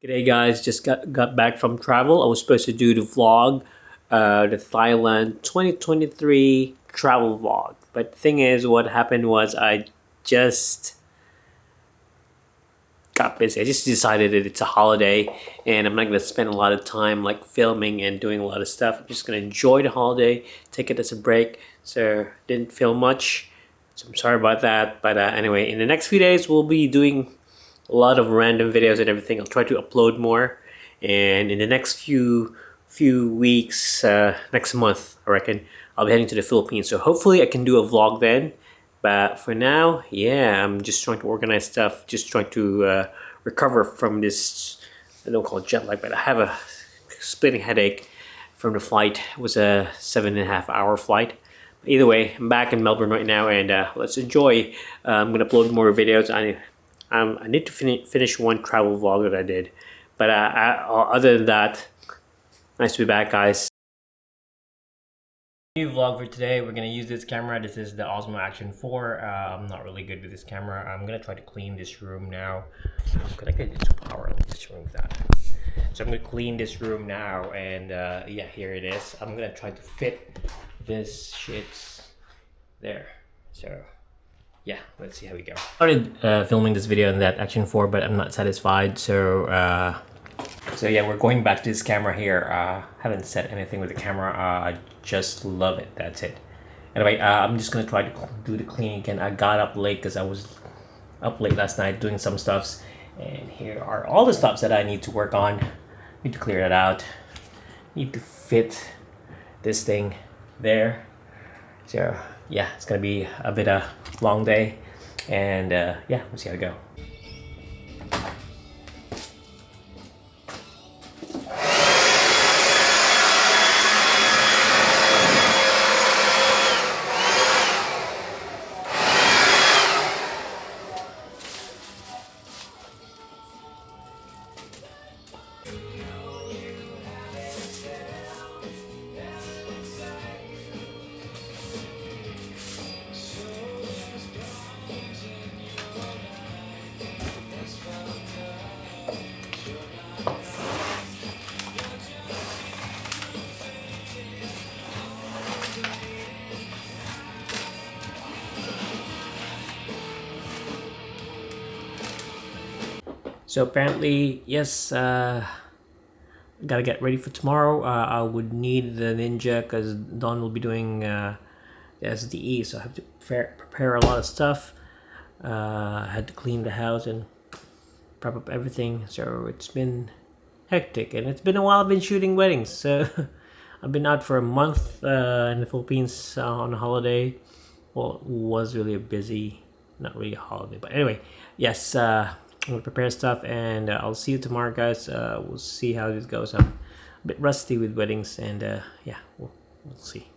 G'day guys, just got back from travel. I was supposed to do the vlog, the Thailand 2023 travel vlog. But the thing is, what happened was I just got busy. I just decided that it's a holiday and I'm not going to spend a lot of time like filming and doing a lot of stuff. I'm just going to enjoy the holiday, take it as a break. So didn't film much. So I'm sorry about that. But anyway, in the next few days, we'll be doing a lot of random videos and everything. I'll try to upload more, and in the next few weeks, next month, I reckon I'll be heading to the Philippines. So hopefully I can do a vlog then. But for now, yeah, I'm just trying to organize stuff, just trying to recover from this, I don't call it jet lag, but I have a splitting headache from the flight. It was a 7.5 hour flight. Either way, I'm back in Melbourne right now, and let's enjoy. I'm gonna upload more videos. I need to finish one travel vlog that I did, but other than that, nice to be back, guys. New vlog for today. We're gonna use this camera. This is the Osmo Action 4. I'm not really good with this camera. I'm gonna try to clean this room now. Could I get it to power? Let me just remove that. So I'm gonna clean this room now, and yeah, here it is. I'm gonna try to fit this shit there. So yeah, let's see how we go. I started filming this video in that Action 4, but I'm not satisfied. So yeah, we're going back to this camera here. Haven't said anything with the camera. I just love it. That's it. Anyway, I'm just gonna try to do the cleaning again. I got up late because I was up late last night doing some stuffs, and here are all the stuffs that I need to work on. Need to clear that out. Need to fit this thing there. So yeah, it's gonna be a bit of a long day, and yeah, we'll see how we go. So apparently, yes, gotta get ready for tomorrow. I would need the Ninja because Don will be doing the SDE, so I have to prepare a lot of stuff. I had to clean the house and prep up everything, so it's been hectic, and it's been a while. I've been shooting weddings, so I've been out for a month in the Philippines on a holiday. Well, it was really a busy, not really a holiday, but anyway, yes. I'm gonna prepare stuff, and I'll see you tomorrow, guys. We'll see how this goes. I'm a bit rusty with weddings, and yeah, we'll see.